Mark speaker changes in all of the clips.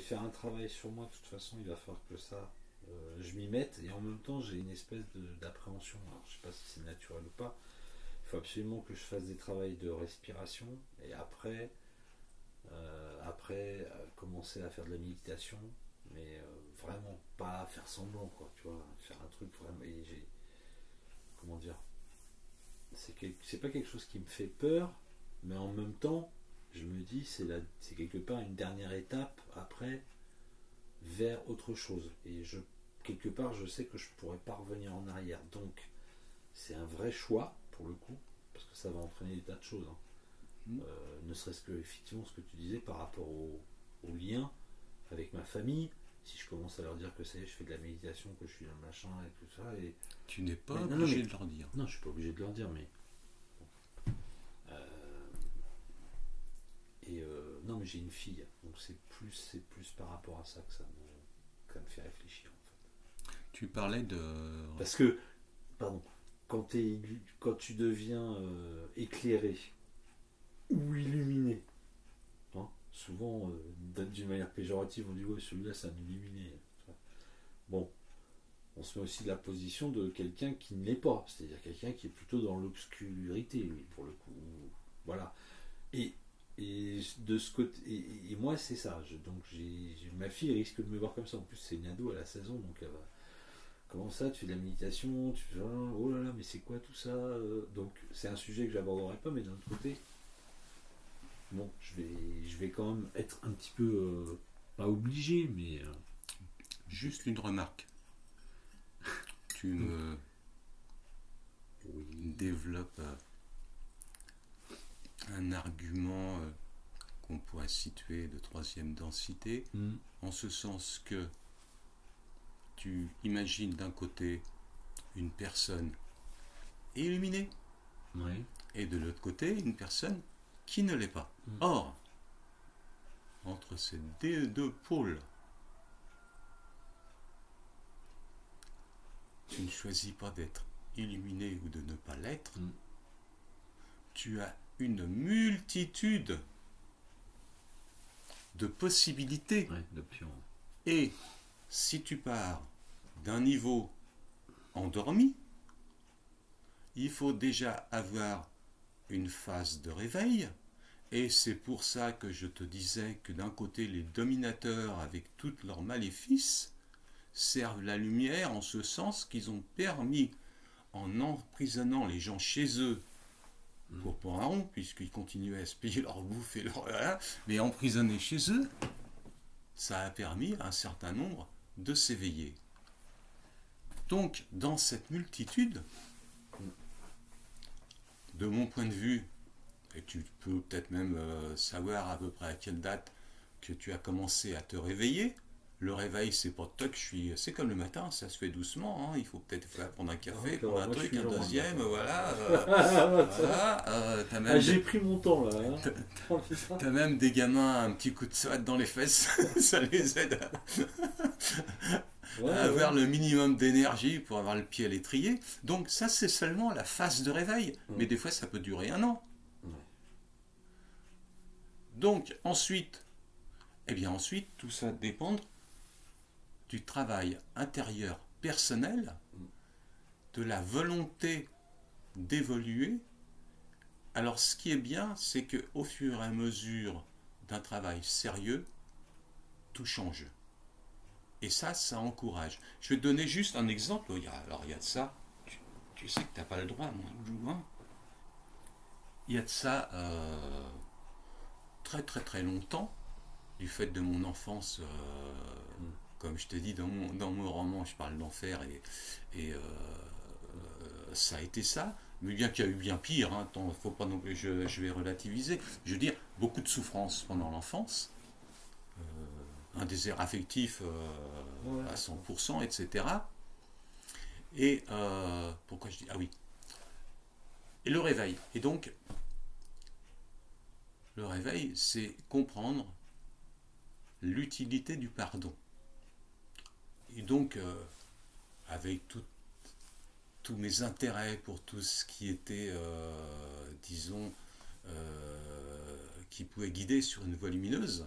Speaker 1: vais faire un travail sur moi, de toute façon, il va falloir que ça, je m'y mette, et en même temps, j'ai une espèce d'appréhension. Alors, je sais pas si c'est naturel ou pas. Il faut absolument que je fasse des travails de respiration, et commencer à faire de la méditation, mais vraiment pas faire semblant, quoi, tu vois, faire un truc vraiment. Et j'ai, comment dire, c'est pas quelque chose qui me fait peur, mais en même temps, je me dis, c'est quelque part une dernière étape après vers autre chose. Et quelque part, je sais que je pourrais pas revenir en arrière. Donc, c'est un vrai choix pour le coup, parce que ça va entraîner des tas de choses, hein. Ne serait-ce que effectivement ce que tu disais par rapport au lien avec ma famille. Si je commence à leur dire que ça y est, je fais de la méditation, que je suis dans le machin et tout ça, et
Speaker 2: tu n'es pas obligé de leur dire.
Speaker 1: Non, je suis pas obligé de leur dire, mais non, mais j'ai une fille, donc c'est plus par rapport à ça que ça me fait réfléchir, en fait.
Speaker 2: Tu parlais de...
Speaker 1: Parce que, pardon, quand tu deviens éclairé ou illuminé, hein, souvent, d'une manière péjorative, on dit ouais, celui-là c'est un illuminé. Bon, on se met aussi de la position de quelqu'un qui ne l'est pas, c'est-à-dire quelqu'un qui est plutôt dans l'obscurité, lui, pour le coup. Voilà. Et de ce côté, et moi c'est ça. Donc ma fille risque de me voir comme ça. En plus, c'est une ado, elle a 16 ans, donc elle va. Comment ça, tu fais de la méditation, tu fais oh là là, mais c'est quoi tout ça? Donc c'est un sujet que j'aborderai pas, mais d'un autre côté, bon, je vais quand même être un petit peu pas obligé, mais
Speaker 2: juste une remarque. Tu me développes un argument qu'on pourrait situer de troisième densité, en ce sens que tu imagines d'un côté une personne illuminée,
Speaker 1: oui.
Speaker 2: Et de l'autre côté une personne qui ne l'est pas. Or, entre ces deux pôles, tu ne choisis pas d'être illuminé ou de ne pas l'être. Tu as une multitude de possibilités.
Speaker 1: Ouais, d'options.
Speaker 2: Et si tu pars d'un niveau endormi, il faut déjà avoir une phase de réveil. Et c'est pour ça que je te disais que d'un côté, les dominateurs, avec tous leurs maléfices, servent la lumière en ce sens qu'ils ont permis, en emprisonnant les gens chez eux, pour pas un rond, puisqu'ils continuaient à se payer leur bouffe et leur... mais emprisonnés chez eux, ça a permis à un certain nombre de s'éveiller. Donc, dans cette multitude, de mon point de vue, et tu peux peut-être même savoir à peu près à quelle date que tu as commencé à te réveiller. Le réveil, c'est pas toc, c'est comme le matin, ça se fait doucement, hein. Il faut peut-être prendre un café, prendre un truc, un deuxième, voilà.
Speaker 1: J'ai pris mon temps là. Hein.
Speaker 2: T'as même des gamins, un petit coup de swat dans les fesses, ça les aide à avoir le minimum d'énergie pour avoir le pied à l'étrier. Donc ça, c'est seulement la phase de réveil, mais des fois, ça peut durer 1 an. Donc ensuite, tout ça dépend du travail intérieur personnel, de la volonté d'évoluer. Alors ce qui est bien, c'est qu'au fur et à mesure d'un travail sérieux, tout change. Et ça encourage. Je vais te donner juste un exemple. Alors il y a de ça, tu sais que tu n'as pas le droit, mon hein. Il y a de ça très très très longtemps, du fait de mon enfance, comme je te dis dans mon roman, je parle d'enfer et ça a été ça, mais bien qu'il y a eu bien pire, hein, faut pas non plus, je vais relativiser, je veux dire, beaucoup de souffrance pendant l'enfance, un désert affectif à 100%, etc. Et pourquoi je dis, ah oui, et le réveil, et donc le réveil, c'est comprendre l'utilité du pardon. Et donc, avec tous mes intérêts pour tout ce qui était, disons, qui pouvait guider sur une voie lumineuse,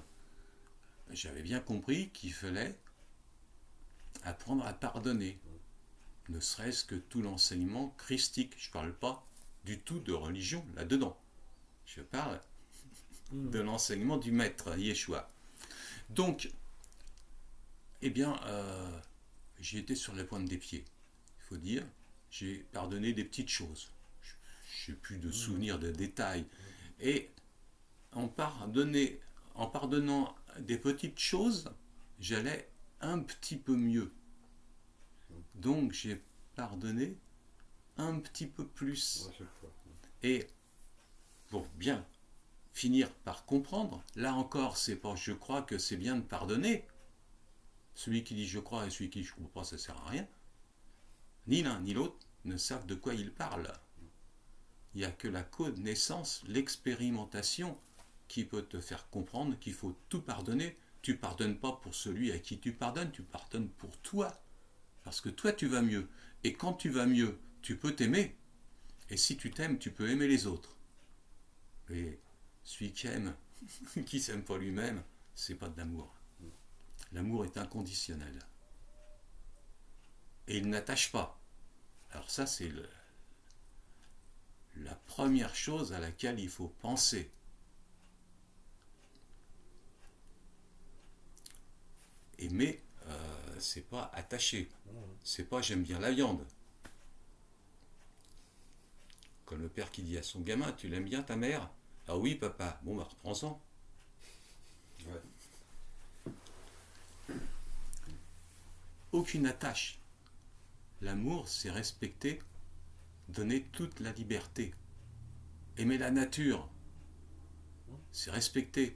Speaker 2: j'avais bien compris qu'il fallait apprendre à pardonner. Ne serait-ce que tout l'enseignement christique. Je ne parle pas du tout de religion là-dedans. Je parle de l'enseignement du maître, Yeshua. Donc, eh bien, j'ai été sur la pointe des pieds. Il faut dire, j'ai pardonné des petites choses. Je n'ai plus de souvenirs de détails. Et en pardonnant des petites choses, j'allais un petit peu mieux. Donc j'ai pardonné un petit peu plus. Et pour bien finir par comprendre, là encore, c'est pas je crois que c'est bien de pardonner. Celui qui dit je crois et celui qui dit je ne crois pas, ça ne sert à rien. Ni l'un ni l'autre ne savent de quoi ils parlent. Il n'y a que la connaissance, l'expérimentation qui peut te faire comprendre qu'il faut tout pardonner. Tu ne pardonnes pas pour celui à qui tu pardonnes, tu pardonnes pour toi. Parce que toi, tu vas mieux. Et quand tu vas mieux, tu peux t'aimer. Et si tu t'aimes, tu peux aimer les autres. Et celui qui aime, qui ne s'aime pas lui-même, c'est pas de l'amour. L'amour est inconditionnel. Et il n'attache pas. Alors ça, c'est la première chose à laquelle il faut penser. Aimer, c'est pas attaché. C'est pas j'aime bien la viande. Comme le père qui dit à son gamin, tu l'aimes bien ta mère? Ah oui papa, bon bah reprends-en. Ouais. Aucune attache. L'amour, c'est respecter, donner toute la liberté. Aimer la nature, c'est respecter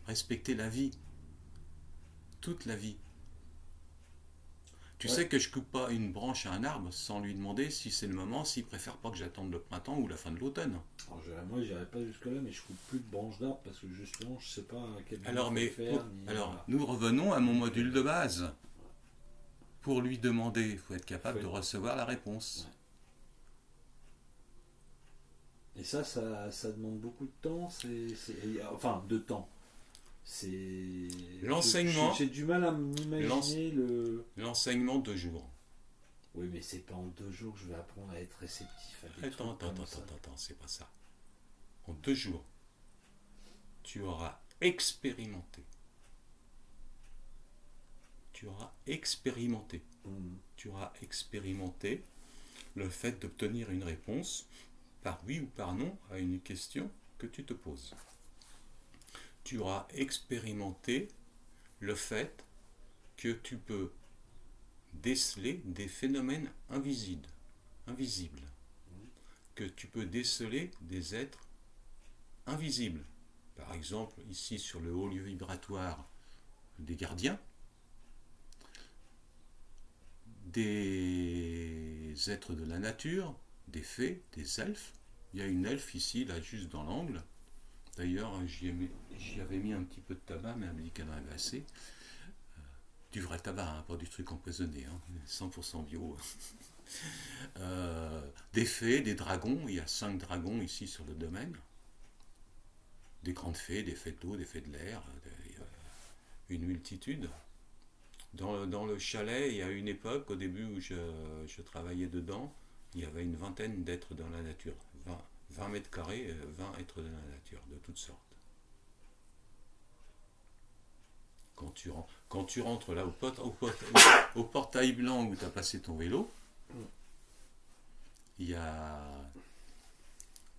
Speaker 2: la vie. Toute la vie. Tu sais que je coupe pas une branche à un arbre sans lui demander si c'est le moment, s'il préfère pas que j'attende le printemps ou la fin de l'automne.
Speaker 1: Moi, j'irai pas jusque-là, mais je coupe plus de branches d'arbres parce que justement, je sais pas à quel moment
Speaker 2: Alors,
Speaker 1: faire.
Speaker 2: Nous revenons à mon module de base. Pour lui demander, il faut être capable de recevoir la réponse.
Speaker 1: Ouais. Et ça demande beaucoup de temps. Enfin, de temps. C'est
Speaker 2: l'enseignement.
Speaker 1: J'ai du mal à m'imaginer
Speaker 2: l'enseignement 2 jours.
Speaker 1: Oui, mais c'est pas en 2 jours que je vais apprendre à être réceptif.
Speaker 2: Attends, c'est pas ça. En 2 jours, tu auras expérimenté. Tu auras expérimenté le fait d'obtenir une réponse par oui ou par non à une question que tu te poses. Tu auras expérimenté le fait que tu peux déceler des phénomènes invisibles, que tu peux déceler des êtres invisibles. Par exemple, ici sur le haut lieu vibratoire des gardiens, des êtres de la nature, des fées, des elfes. Il y a une elfe ici, là, juste dans l'angle. D'ailleurs, j'y avais mis un petit peu de tabac, mais elle m'a dit qu'elle en avait assez. Du vrai tabac, hein, pas du truc empoisonné, hein, 100% bio. Des fées, des dragons, il y a 5 dragons ici sur le domaine. Des grandes fées, des fées de l'eau, des fées de l'air, une multitude. Dans le chalet, il y a une époque, au début où je travaillais dedans, il y avait une vingtaine d'êtres dans la nature. 20 mètres carrés, 20 êtres de la nature, de toutes sortes. Quand tu rentres là au portail blanc où tu as passé ton vélo, il y a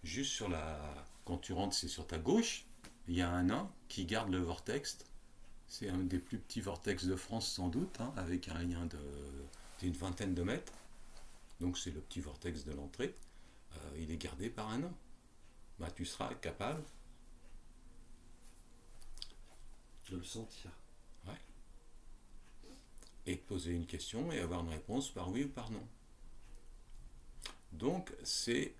Speaker 2: juste sur quand tu rentres, c'est sur ta gauche, il y a un nain qui garde le vortex. C'est un des plus petits vortex de France sans doute, hein, avec un lien d'une vingtaine de mètres. Donc c'est le petit vortex de l'entrée. Il est gardé par un nain. Bah, tu seras capable
Speaker 1: de le sentir.
Speaker 2: Ouais. Et de poser une question et avoir une réponse par oui ou par non. Donc c'est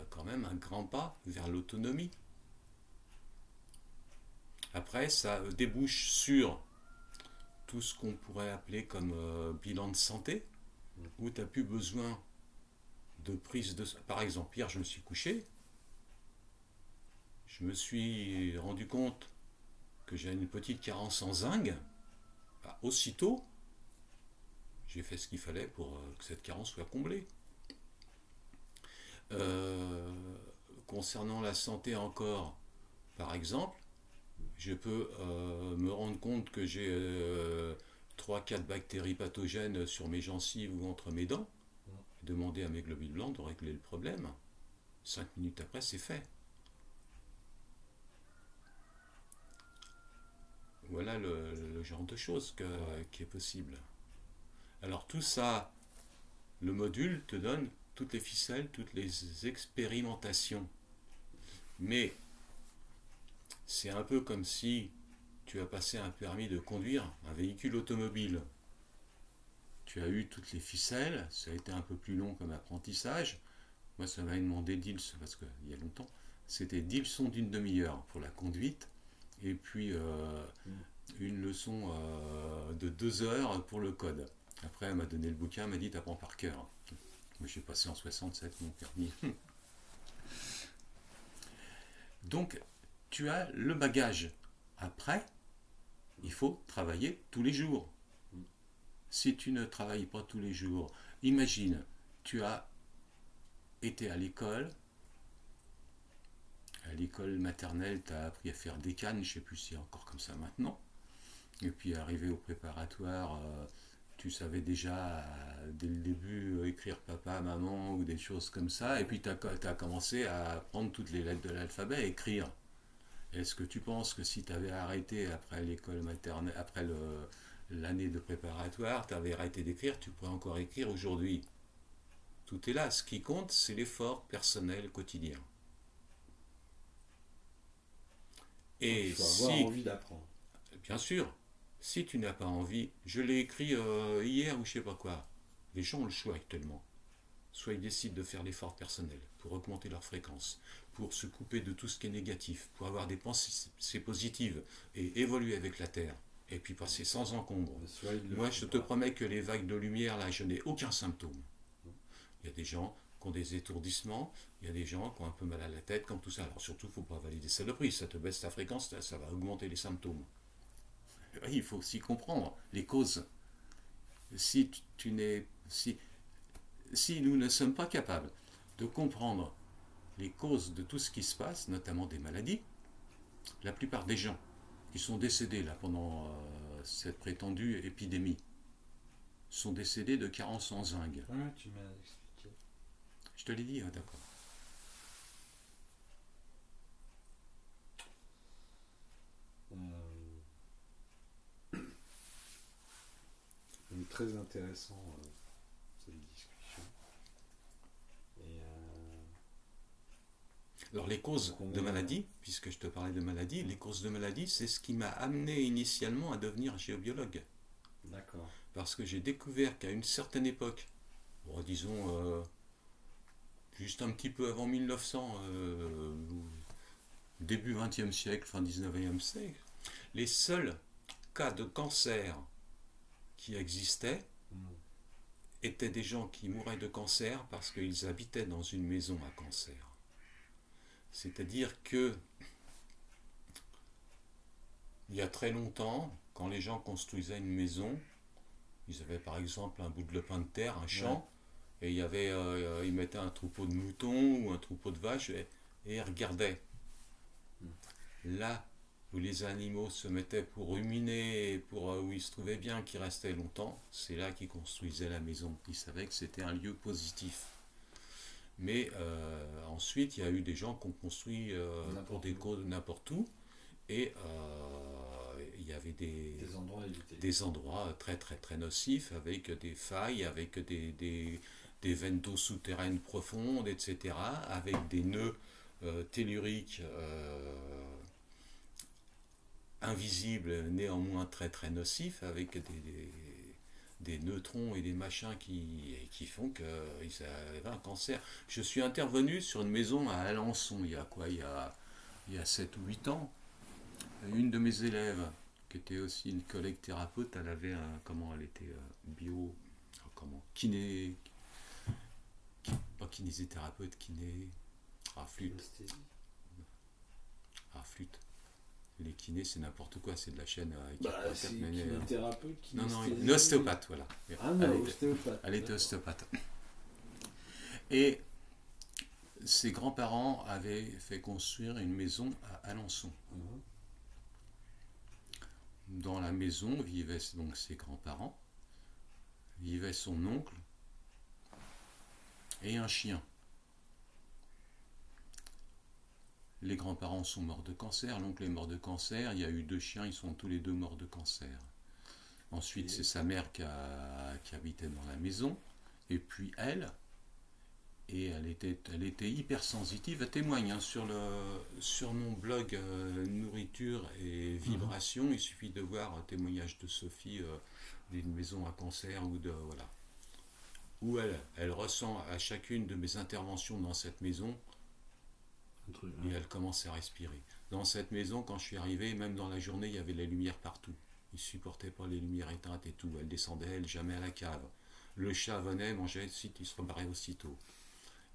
Speaker 2: quand même un grand pas vers l'autonomie. Après, ça débouche sur tout ce qu'on pourrait appeler comme bilan de santé, où tu n'as plus besoin de prise de... Par exemple, hier, je me suis couché, je me suis rendu compte que j'ai une petite carence en zinc, bah, aussitôt, j'ai fait ce qu'il fallait pour que cette carence soit comblée. Concernant la santé encore, par exemple, je peux me rendre compte que j'ai 3-4 bactéries pathogènes sur mes gencives ou entre mes dents, demander à mes globules blancs de régler le problème. 5 minutes après, c'est fait. Voilà le genre de choses qui est possible. Alors tout ça, le module te donne toutes les ficelles, toutes les expérimentations. Mais c'est un peu comme si tu as passé un permis de conduire un véhicule automobile. Tu as eu toutes les ficelles, ça a été un peu plus long comme apprentissage. Moi, ça m'a demandé 10 leçons, parce qu'il y a longtemps, c'était 10 leçons d'une demi-heure pour la conduite, et puis une leçon de 2 heures pour le code. Après, elle m'a donné le bouquin, elle m'a dit t'apprends par cœur. Moi, j'ai passé en 67 mon permis. Donc, tu as le bagage. Après, il faut travailler tous les jours. Si tu ne travailles pas tous les jours, imagine, tu as été à l'école maternelle, tu as appris à faire des cannes, je ne sais plus si c'est encore comme ça maintenant. Et puis arrivé au préparatoire, tu savais déjà dès le début écrire papa, maman ou des choses comme ça. Et puis tu as commencé à apprendre toutes les lettres de l'alphabet, à écrire. Est-ce que tu penses que si tu avais arrêté après l'école maternelle, après l'année de préparatoire, tu avais arrêté d'écrire, tu pourrais encore écrire aujourd'hui? Tout est là. Ce qui compte, c'est l'effort personnel quotidien.
Speaker 1: Et il faut avoir envie d'apprendre.
Speaker 2: Bien sûr, si tu n'as pas envie, je l'ai écrit hier ou je sais pas quoi. Les gens ont le choix actuellement. Soit ils décident de faire l'effort personnel pour augmenter leur fréquence, pour se couper de tout ce qui est négatif, pour avoir des pensées positives et évoluer avec la Terre, et puis passer sans encombre. Moi, je te promets que les vagues de lumière, là, je n'ai aucun symptôme. Il y a des gens qui ont des étourdissements, il y a des gens qui ont un peu mal à la tête, comme tout ça. Alors surtout, il ne faut pas valider ça de prix, ça te baisse ta fréquence, ça va augmenter les symptômes. Il faut aussi comprendre les causes. Si nous ne sommes pas capables de comprendre les causes de tout ce qui se passe, notamment des maladies, la plupart des gens qui sont décédés là pendant cette prétendue épidémie sont décédés de carence en zinc.
Speaker 1: Ouais, tu m'as expliqué.
Speaker 2: Je te l'ai dit, hein, d'accord.
Speaker 1: Donc, très intéressant cette discussion. Et
Speaker 2: alors les causes de maladie, puisque je te parlais de maladie, les causes de maladie, c'est ce qui m'a amené initialement à devenir géobiologue.
Speaker 1: D'accord.
Speaker 2: Parce que j'ai découvert qu'à une certaine époque, disons juste un petit peu avant 1900, début 20e siècle, fin 19e siècle, les seuls cas de cancer qui existaient étaient des gens qui mouraient de cancer parce qu'ils habitaient dans une maison à cancer. C'est-à-dire que il y a très longtemps, quand les gens construisaient une maison, ils avaient par exemple un bout de lopin de terre, un champ, et ils mettaient un troupeau de moutons ou un troupeau de vaches et ils regardaient. Là où les animaux se mettaient pour ruminer, où ils se trouvaient bien, qui restaient longtemps, c'est là qu'ils construisaient la maison. Ils savaient que c'était un lieu positif. Mais ensuite, il y a eu des gens qui ont construit pour des causes n'importe où, et il y avait des endroits très très très nocifs, avec des failles, avec des veines d'eau souterraines profondes, etc., avec des nœuds telluriques invisibles, néanmoins très très nocifs, avec des neutrons et des machins qui font qu'ils avaient un cancer. Je suis intervenu sur une maison à Alençon, il y a 7 ou 8 ans. Une de mes élèves, qui était aussi une collègue thérapeute, elle avait elle était pas kinésithérapeute, flûte. Les kinés, c'est n'importe quoi, c'est de la chaîne
Speaker 1: c'est kinésithérapeute,
Speaker 2: non, une ostéopathe, voilà.
Speaker 1: Ah non, ostéopathe.
Speaker 2: Elle était ostéopathe. Et ses grands-parents avaient fait construire une maison à Alençon. Dans la maison vivaient donc ses grands-parents, vivait son oncle et un chien. Les grands-parents sont morts de cancer, l'oncle est mort de cancer, il y a eu 2 chiens, ils sont tous les 2 morts de cancer. Ensuite, c'est sa mère qui habitait dans la maison, et puis elle était hypersensitive. Elle témoigne sur mon blog Nourriture et Vibration. Il suffit de voir un témoignage de Sophie d'une maison à cancer où elle ressent à chacune de mes interventions dans cette maison et elle commence à respirer. Dans cette maison, quand je suis arrivé, même dans la journée, il y avait les lumières partout. Il ne supportait pas les lumières éteintes et tout. Elle descendait, elle, jamais à la cave. Le chat venait, mangeait, il se rebarrait aussitôt.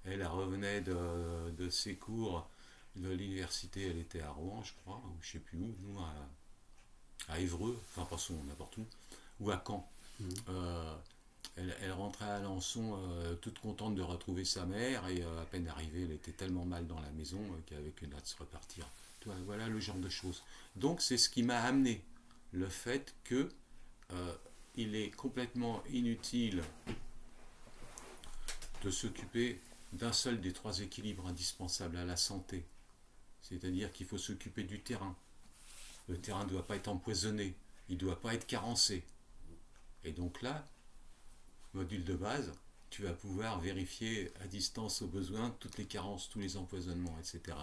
Speaker 2: Elle revenait de ses cours de l'université, elle était à Rouen, je crois, ou je ne sais plus où, nous à Évreux, enfin passons n'importe où, ou à Caen. Elle rentrait à Alençon toute contente de retrouver sa mère et à peine arrivée, elle était tellement mal dans la maison qu'elle avait qu'une hâte de se repartir. Voilà le genre de choses. Donc c'est ce qui m'a amené le fait que il est complètement inutile de s'occuper d'un seul des 3 équilibres indispensables à la santé. C'est-à-dire qu'il faut s'occuper du terrain. Le terrain ne doit pas être empoisonné, il ne doit pas être carencé. Et donc là, module de base, tu vas pouvoir vérifier à distance au besoin toutes les carences, tous les empoisonnements, etc.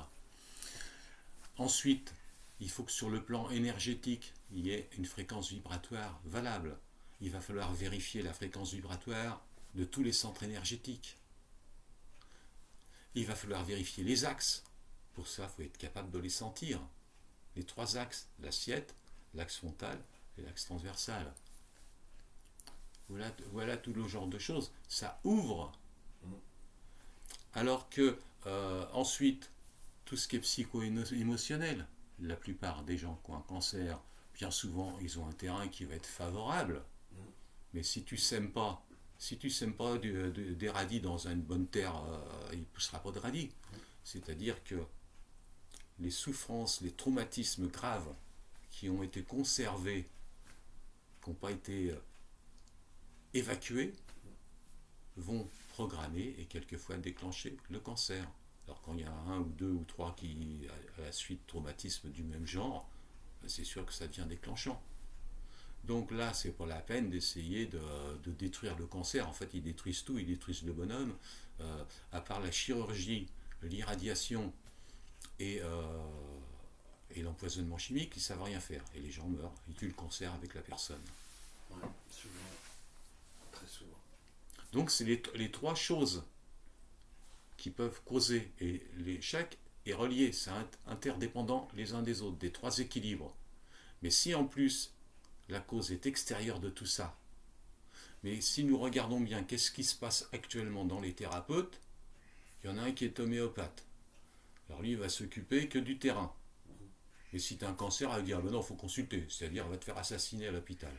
Speaker 2: Ensuite, il faut que sur le plan énergétique, il y ait une fréquence vibratoire valable. Il va falloir vérifier la fréquence vibratoire de tous les centres énergétiques. Il va falloir vérifier les axes. Pour ça, il faut être capable de les sentir. Les 3 axes, l'assiette, l'axe frontal et l'axe transversal. Voilà tout le genre de choses. Ça ouvre. Alors que, ensuite, tout ce qui est psycho-émotionnel, la plupart des gens qui ont un cancer, bien souvent, ils ont un terrain qui va être favorable. Mais si tu sèmes pas des radis dans une bonne terre, il ne poussera pas de radis. C'est-à-dire que les souffrances, les traumatismes graves qui ont été conservés, qui n'ont pas été évacués, vont programmer et quelquefois déclencher le cancer. Alors quand il y a 1 ou 2 ou 3 qui, à la suite de traumatismes du même genre, c'est sûr que ça devient déclenchant. Donc là, c'est pas la peine d'essayer de détruire le cancer. En fait, ils détruisent tout, ils détruisent le bonhomme. À part la chirurgie, l'irradiation et l'empoisonnement chimique, ils ne savent rien faire. Et les gens meurent, ils tuent le cancer avec la personne.
Speaker 1: Ouais, souvent. Très souvent.
Speaker 2: Donc c'est les 3 choses qui peuvent causer, et chaque est relié, c'est interdépendant les uns des autres, des 3 équilibres. Mais si en plus la cause est extérieure de tout ça, mais si nous regardons bien qu'est-ce qui se passe actuellement dans les thérapeutes, il y en a un qui est homéopathe. Alors lui, il va s'occuper que du terrain. Et si tu as un cancer, il va dire, ben non, il faut consulter, c'est-à-dire il va te faire assassiner à l'hôpital.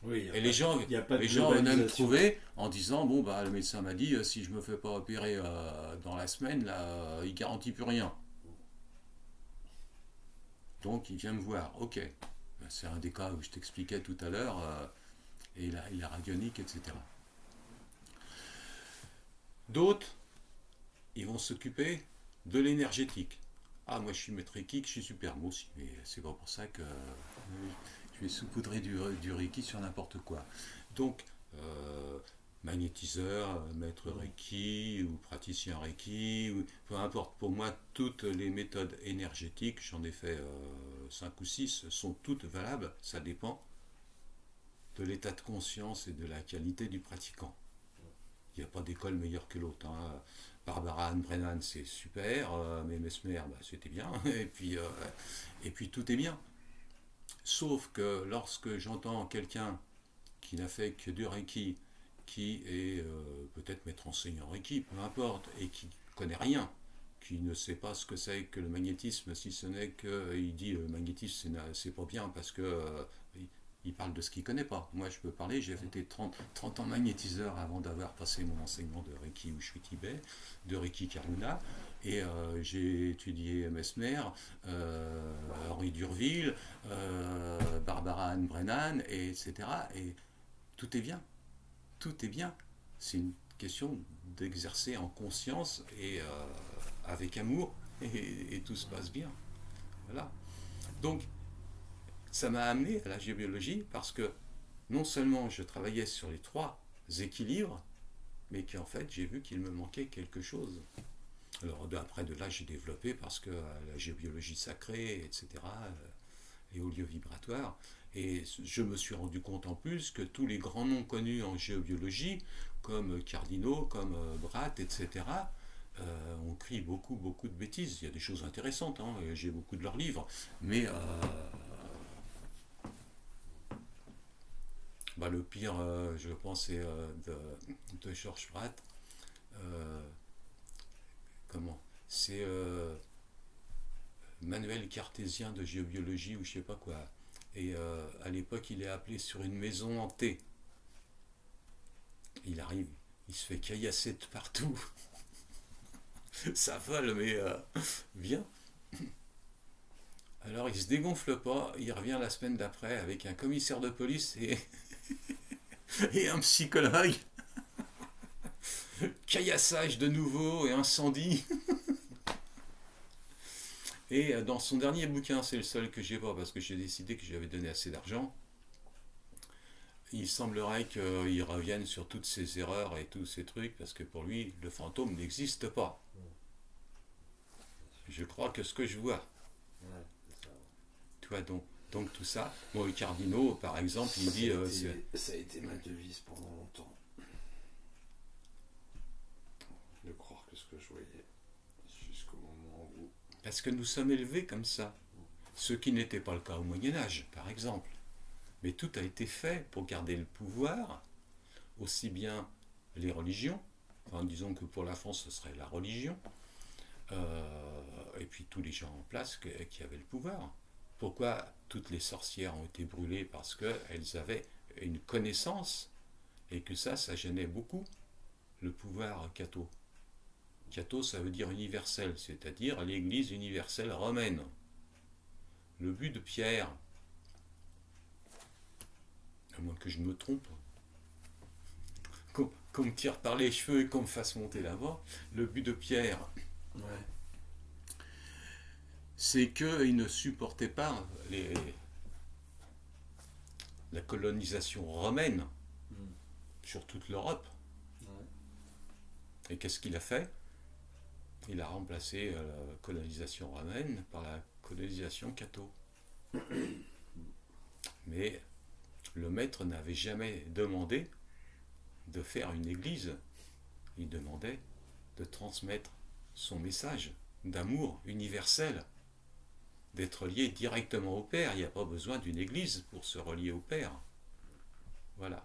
Speaker 1: Oui,
Speaker 2: et les gens venaient me trouver en disant, bon, bah, le médecin m'a dit, si je ne me fais pas opérer dans la semaine, là, il ne garantit plus rien. Donc il vient me voir, ok. C'est un des cas où je t'expliquais tout à l'heure, et la radionique, etc. D'autres, ils vont s'occuper de l'énergétique. Ah, moi je suis maître Reiki, je suis super, moi aussi, mais c'est pas pour ça que je vais saupoudrer du Reiki sur n'importe quoi. Donc, magnétiseur, maître Reiki ou praticien Reiki, peu importe. Pour moi, toutes les méthodes énergétiques, j'en ai fait 5 ou 6, sont toutes valables. Ça dépend de l'état de conscience et de la qualité du pratiquant. Il n'y a pas d'école meilleure que l'autre. Hein. Barbara Ann Brennan, c'est super, mais Mesmer, c'était bien, et puis tout est bien. Sauf que lorsque j'entends quelqu'un qui n'a fait que du Reiki, qui est peut-être maître enseignant Reiki, peu importe, et qui ne connaît rien, qui ne sait pas ce que c'est que le magnétisme, si ce n'est qu'il dit le magnétisme c'est pas bien parce que il parle de ce qu'il connaît pas. Moi je peux parler, j'ai été 30 ans magnétiseur avant d'avoir passé mon enseignement de Reiki Ushui Tibet, de Reiki Karuna, et j'ai étudié Mesmer, Henri Durville, Barbara Ann Brennan, etc. Et tout est bien, tout est bien. C'est une question d'exercer en conscience et avec amour, et tout se passe bien. Voilà. Donc, ça m'a amené à la géobiologie parce que non seulement je travaillais sur les 3 équilibres, mais qu'en fait, j'ai vu qu'il me manquait quelque chose. Alors, après de là, j'ai développé parce que la géobiologie sacrée, etc., les hauts lieux vibratoires, et je me suis rendu compte en plus que tous les grands noms connus en géobiologie, comme Cardinaux, comme Bratt, etc., on crie beaucoup de bêtises. Il y a des choses intéressantes, hein, j'ai beaucoup de leurs livres, mais le pire, je pense, c'est de George Bratt. C'est manuel cartésien de géobiologie ou je sais pas quoi. Et à l'époque, il est appelé sur une maison hantée. Il arrive, il se fait caillasser de partout. Ça vole, mais bien. Alors il se dégonfle pas, il revient la semaine d'après avec un commissaire de police et un psychologue. Caillassage de nouveau et incendie. Et dans son dernier bouquin, c'est le seul que j'ai pas parce que j'ai décidé que j'avais donné assez d'argent, il semblerait qu'il revienne sur toutes ses erreurs et tous ces trucs parce que pour lui, le fantôme n'existe pas. Je crois que ce que je vois.
Speaker 1: Ouais, c'est ça.
Speaker 2: Tu vois, donc tout ça. Bon, le Cardinaux, par exemple, il dit...
Speaker 1: ça a été ma devise pendant longtemps. De croire que ce que je voyais, jusqu'au moment où...
Speaker 2: Parce que nous sommes élevés comme ça. Ce qui n'était pas le cas au Moyen-Âge, par exemple. Mais tout a été fait pour garder le pouvoir, aussi bien les religions, enfin disons que pour la France ce serait la religion, et puis tous les gens en place qui avaient le pouvoir. Pourquoi toutes les sorcières ont été brûlées? Parce qu'elles avaient une connaissance, et que ça gênait beaucoup le pouvoir catho. Catho, ça veut dire universel, c'est-à-dire l'Église universelle romaine. Le but de Pierre, à moins que je me trompe, qu'on me tire par les cheveux et qu'on me fasse monter là-bas, le but de Pierre,
Speaker 1: ouais,
Speaker 2: c'est qu'il ne supportait pas la colonisation romaine sur toute l'Europe.
Speaker 1: ouais.
Speaker 2: Et qu'est-ce qu'il a fait? Il a remplacé la colonisation romaine par la colonisation catho. Mais le maître n'avait jamais demandé de faire une église. Il demandait de transmettre son message d'amour universel, d'être lié directement au Père. Il n'y a pas besoin d'une église pour se relier au Père. Voilà.